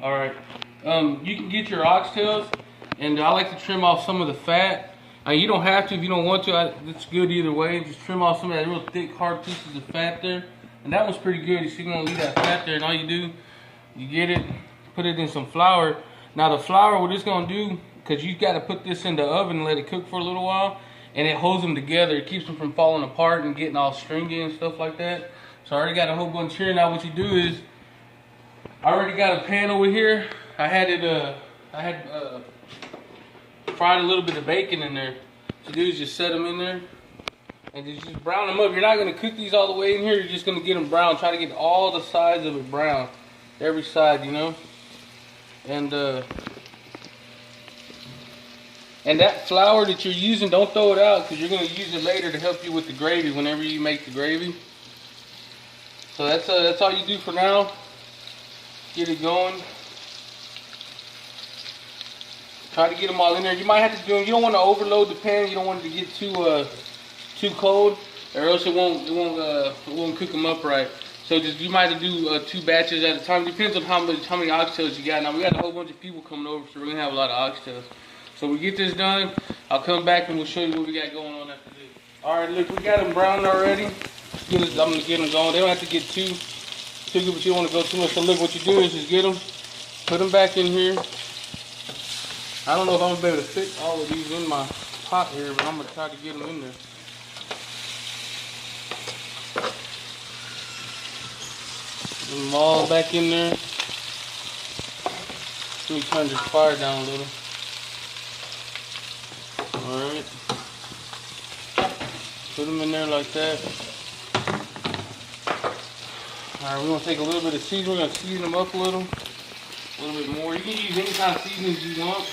All right. You can get your oxtails, and I like to trim off some of the fat. You don't have to if you don't want to. It's good either way. Just trim off some of that real thick, hard pieces of fat there. And that one's pretty good. So you're gonna leave that fat there, and all you do, you get it, put it in some flour. Now the flour, what it's gonna do, because you got to put this in the oven and let it cook for a little while, and it holds them together. It keeps them from falling apart and getting all stringy and stuff like that. So I already got a whole bunch here. Now what you do is, I already got a pan over here. I had fried a little bit of bacon in there. What you do is just set them in there and just brown them up. You're not gonna cook these all the way in here. You're just gonna get them brown. Try to get all the sides of it brown, every side, you know. And that flour that you're using, don't throw it out, because you're gonna use it later to help you with the gravy whenever you make the gravy. So that's all you do for now. Get it going. Try to get them all in there. You might have to do them. You don't want to overload the pan. You don't want it to get too cold, or else it won't cook them up right. So you might have to do 2 batches at a time. Depends on how many oxtails you got. Now we got a whole bunch of people coming over, so we're gonna have a lot of oxtails. So we get this done. I'll come back and we'll show you what we got going on after this. All right, look, we got them browned already. I'm gonna get them going. They don't have to get too good, but you don't want to go too much. So look, what you do is just get them, put them back in here. I don't know if I'm gonna be able to fit all of these in my pot here, but I'm gonna try to get them in there. Put them all back in there. Let me turn this fire down a little. Alright. Put them in there like that. Alright, we're gonna take a little bit of seasoning. We're gonna season them up a little bit more. You can use any kind of seasonings you want.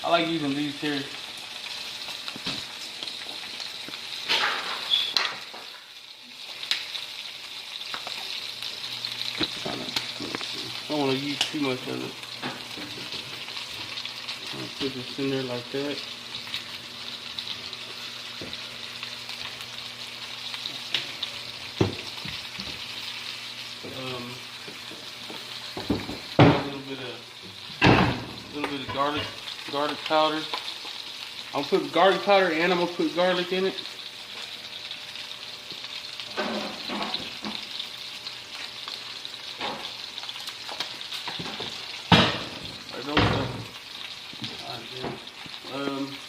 I like using these here. I don't want to use too much of it. I'll put this in there like that. A little bit of garlic powder. I'm gonna put garlic powder and I'm gonna put garlic in it.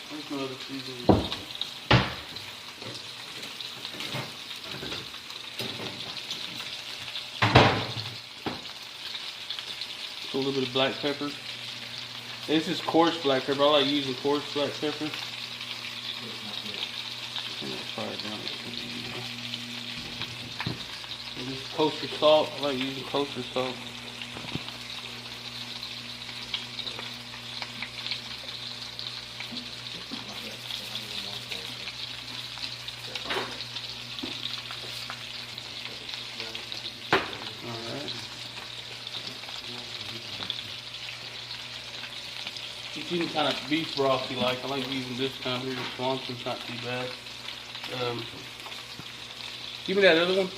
Where's my other seasoning? A little bit of black pepper. This is coarse black pepper. I like using coarse black pepper. And this is kosher salt. I like using kosher salt. It's any kind of beef broth you like. I like using this kind here. The Swanson's not too bad. Give me that other one.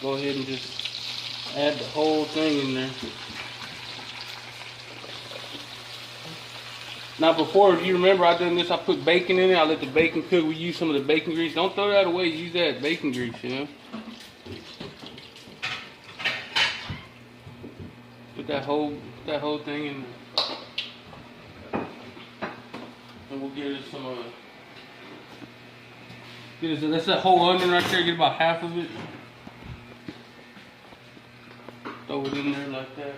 Go ahead and just add the whole thing in there. Now before, if you remember, I done this, I put bacon in it, I let the bacon cook. We use some of the bacon grease. Don't throw that away, use that bacon grease, you know. Put that whole thing in there. And we'll get us some, that's that whole onion right there, get about half of it. Throw it in there like that.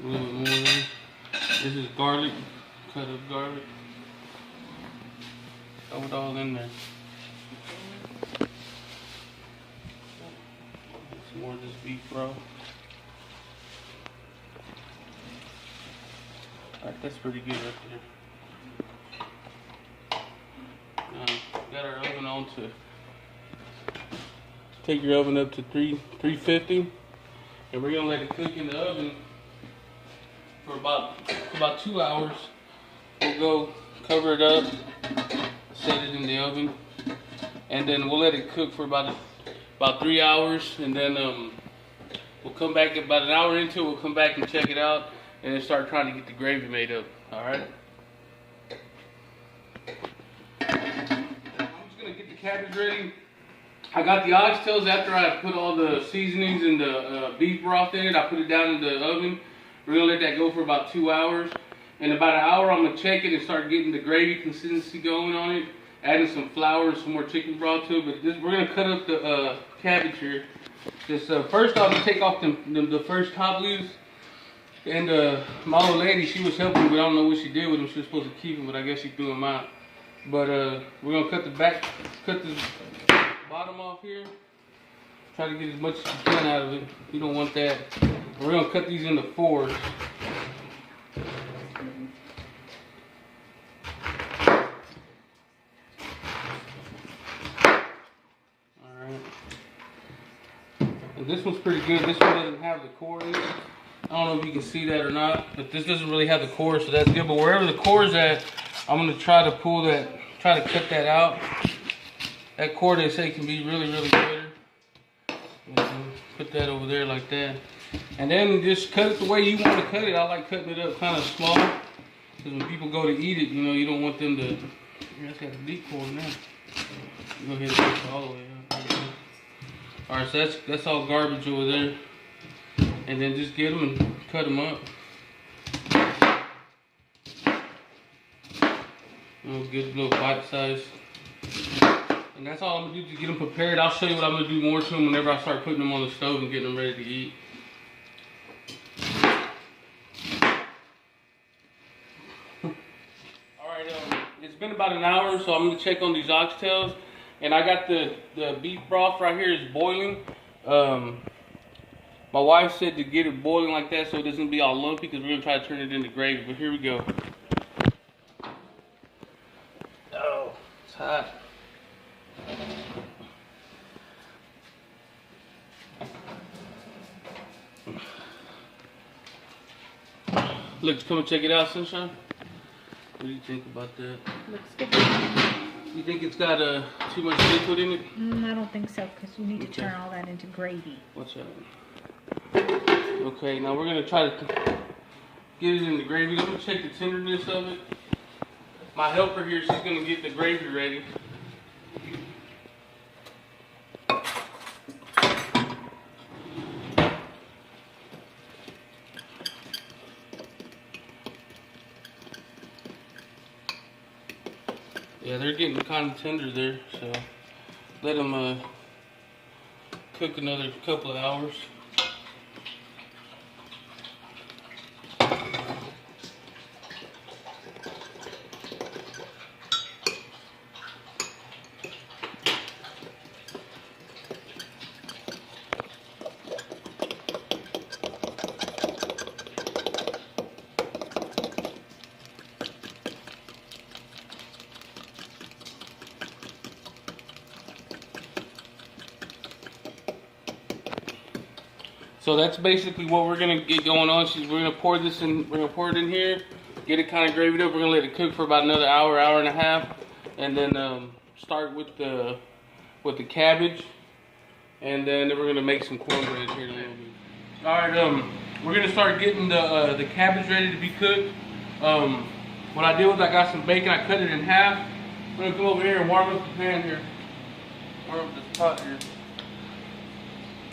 A little bit more in there. This is garlic, cut up garlic. Throw it all in there. Some more of this beef broth. Alright, that's pretty good right there. Got our oven on to, take your oven up to 350, and we're gonna let it cook in the oven for about for about 2 hours. We'll go cover it up, set it in the oven, and then we'll let it cook for about 3 hours, and then we'll come back about an hour into it. We'll come back and check it out, and then start trying to get the gravy made up. All right. I'm just gonna get the cabbage ready. I got the oxtails after I put all the seasonings and the beef broth in it. I put it down in the oven. We're gonna let that go for about 2 hours. In about an hour, I'm gonna check it and start getting the gravy consistency going on it. Adding some flour and some more chicken broth to it. But we're gonna cut up the cabbage here. Just first off, you take off the first top leaves. And my old lady, she was helping me, but I don't know what she did with them. She was supposed to keep them, but I guess she threw them out. But we're gonna cut the bottom off here. Try to get as much as you can out of it. You don't want that. We're gonna cut these into 4s. Alright. And this one's pretty good. This one doesn't have the core in it. I don't know if you can see that or not, but this doesn't really have the core, so that's good. But wherever the core is at, I'm gonna try to cut that out. That core, they say, can be really, really good. Put that over there like that. And then just cut it the way you want to cut it. I like cutting it up kind of small. Because when people go to eat it, you know, you don't want them to... That's got a deep core now. Go ahead and put it all the way up. Alright, so that's all garbage over there. And then just get them and cut them up. Good little bite size. And that's all I'm gonna do to get them prepared. I'll show you what I'm gonna do more to them whenever I start putting them on the stove and getting them ready to eat. Alright, it's been about an hour, so I'm gonna check on these oxtails. And I got the beef broth right here is boiling. My wife said to get it boiling like that so it doesn't be all lumpy, because we're gonna try to turn it into gravy. But here we go. Oh, it's hot. Look, come and check it out, Sunshine. What do you think about that? Looks good. You think it's got too much liquid in it? I don't think so, because you need to turn all that into gravy. Watch out. Okay, now we're going to try to get it in the gravy. Let me check the tenderness of it. My helper here, she's going to get the gravy ready. Yeah, they're getting kind of tender there, so let them cook another couple of hours. So that's basically what we're gonna get going on. We're gonna pour this in. We're gonna pour it in here, get it kind of gravied up. We're gonna let it cook for about another hour, hour and a half, and then start with the cabbage, and then we're gonna make some cornbread here in a little bit. All right, we're gonna start getting the cabbage ready to be cooked. What I did was I got some bacon. I cut it in half. We're gonna come over here and warm up the pan here. Warm up this pot here.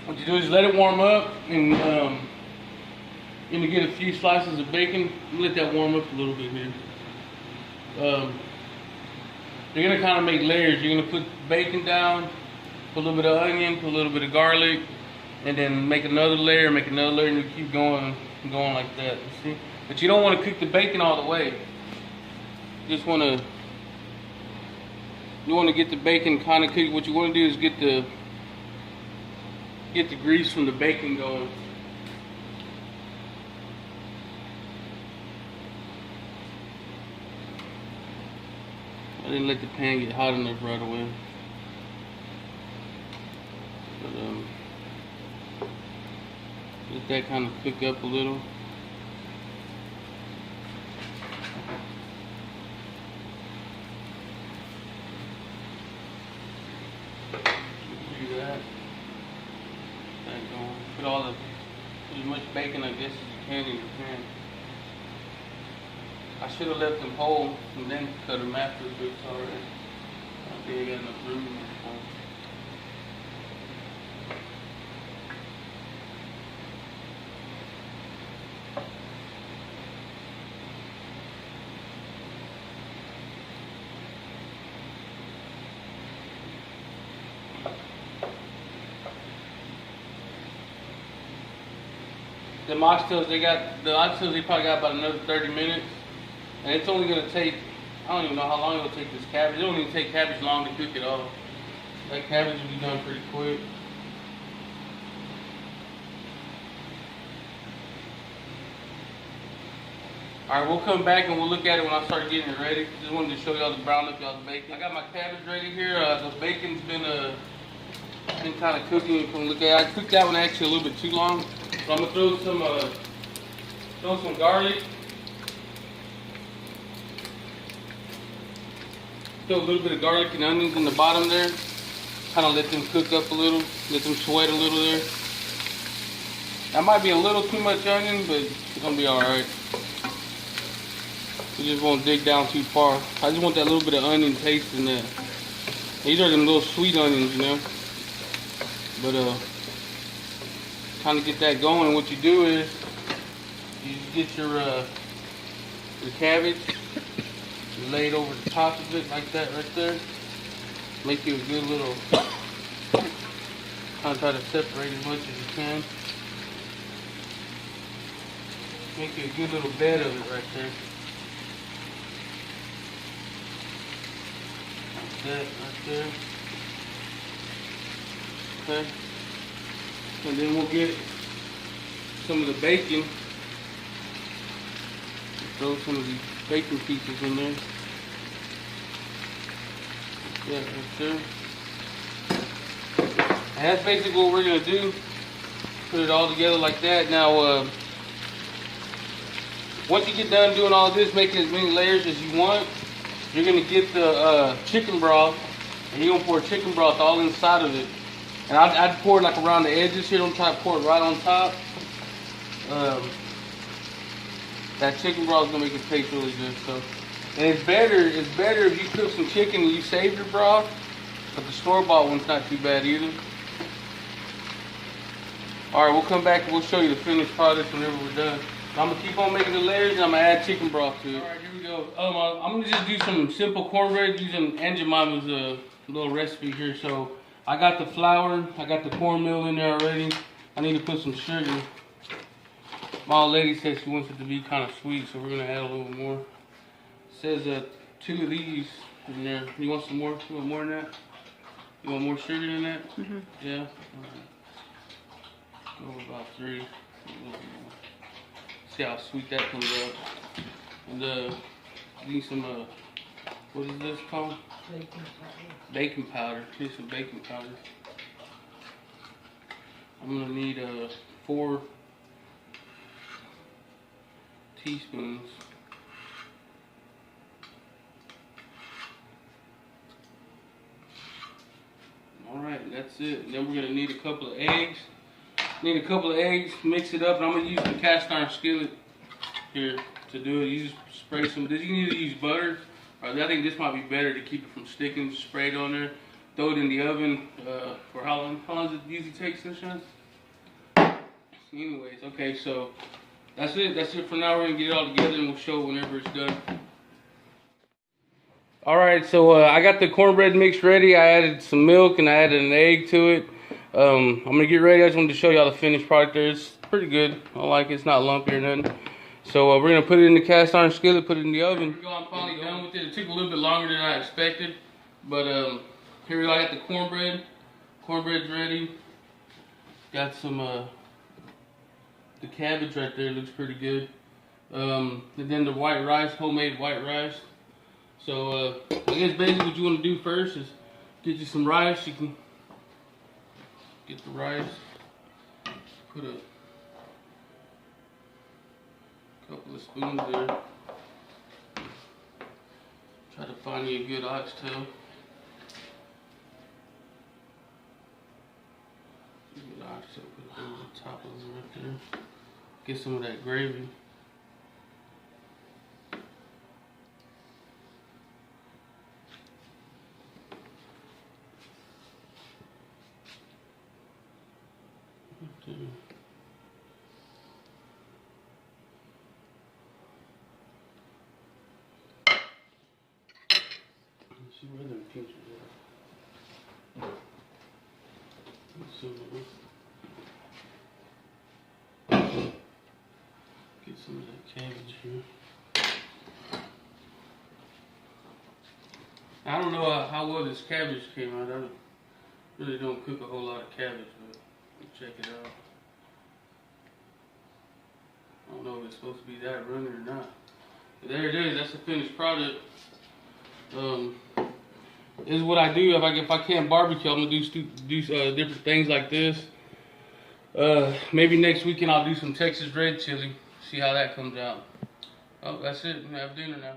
What you do is let it warm up, and you get a few slices of bacon. Let that warm up a little bit here. You're gonna kind of make layers. You're gonna put bacon down, put a little bit of onion, put a little bit of garlic, and then make another layer, and you keep going like that. You see? But you don't want to cook the bacon all the way. You just want to get the bacon kind of cooked. What you want to do is get the grease from the bacon going. I didn't let the pan get hot enough right away. But let that kind of cook up a little. that. That going. Put all the, put as much bacon I guess as you can in your pan. I should have left them whole and then cut them after, but it's alright. I think I got enough room in this one. The oxtails, they probably got about another 30 minutes. And it's only gonna take, I don't even know how long it'll take this cabbage. It don't even take cabbage long to cook it all. That cabbage will be done pretty quick. Alright, we'll come back and we'll look at it when I start getting it ready. Just wanted to show y'all the brown up y'all's bacon. I got my cabbage ready here. The bacon's been kind of cooking. Come look at it. I cooked that one actually a little bit too long. So I'm gonna throw some garlic. Throw a little bit of garlic and onions in the bottom there. Kind of let them cook up a little, let them sweat a little there. That might be a little too much onion, but it's gonna be alright. We just won't dig down too far. I just want that little bit of onion taste in that. These are them little sweet onions, you know. But kind of get that going. What you do is you get your cabbage. You lay it over the top of it like that right there. Make you a good little, kind of try to separate as much as you can. Make you a good little bed of it right there. Like that right there. Okay. And then we'll get some of the bacon. Throw some of these bacon pieces in there. Yeah, right there. And that's basically what we're gonna do. Put it all together like that. Now, once you get done doing all this, making as many layers as you want, you're gonna get the chicken broth, and you're gonna pour chicken broth all inside of it. And I'd pour it like around the edges here. Don't try to pour it right on top. That chicken broth is gonna make it taste really good. So, and it's better if you cook some chicken and you save your broth. But the store-bought one's not too bad either. All right, we'll come back and we'll show you the finished product whenever we're done. I'm gonna keep on making the layers and I'm gonna add chicken broth to it. All right, here we go. I'm gonna just do some simple cornbread using Aunt Jemima's little recipe here. So I got the flour, I got the cornmeal in there already. I need to put some sugar. My old lady said she wants it to be kind of sweet, so we're gonna add a little more. It says 2 of these in there. You want some more? You want more than that? You want more sugar than that? Mm-hmm. Yeah. Go about 3. A little bit more. See how sweet that comes out. And need some what is this called? Baking powder. Baking powder. Need some baking powder. I'm gonna need 4 teaspoons. Alright, that's it. Then we're gonna need a couple of eggs. Need a couple of eggs, mix it up, and I'm gonna use the cast iron skillet here to do it. You just spray some. Did you need to use butter? I think this might be better to keep it from sticking. Spray it on there. Throw it in the oven for how long? How long does it usually take, Sunshine? Anyways, okay, so that's it. That's it for now. We're gonna get it all together, and we'll show it whenever it's done. All right, so I got the cornbread mix ready. I added some milk and I added an egg to it. I'm gonna get ready. I just wanted to show y'all the finished product there. It's pretty good. I like it. It's not lumpy or nothing. So we're gonna put it in the cast iron skillet, put it in the oven. I'm finally done with it. It took a little bit longer than I expected, but here we go. I got the cornbread. Cornbread's ready. Got some the cabbage right there. Looks pretty good. And then the white rice, homemade white rice. So I guess basically what you want to do first is get you some rice. You can get the rice. Put a couple of spoons there. Try to find you a good oxtail. So put it over the top of it right there. Get some of that gravy. Right there. Let's see where the pinches are. Let's see get some of that cabbage here. I don't know how well this cabbage came out. I really don't cook a whole lot of cabbage, but check it out. I don't know if it's supposed to be that runny or not. But there it is. That's the finished product. This is what I do if I can't barbecue. I'm gonna do different things like this. Maybe next weekend I'll do some Texas red chili. See how that comes out. Oh, that's it. We have dinner now.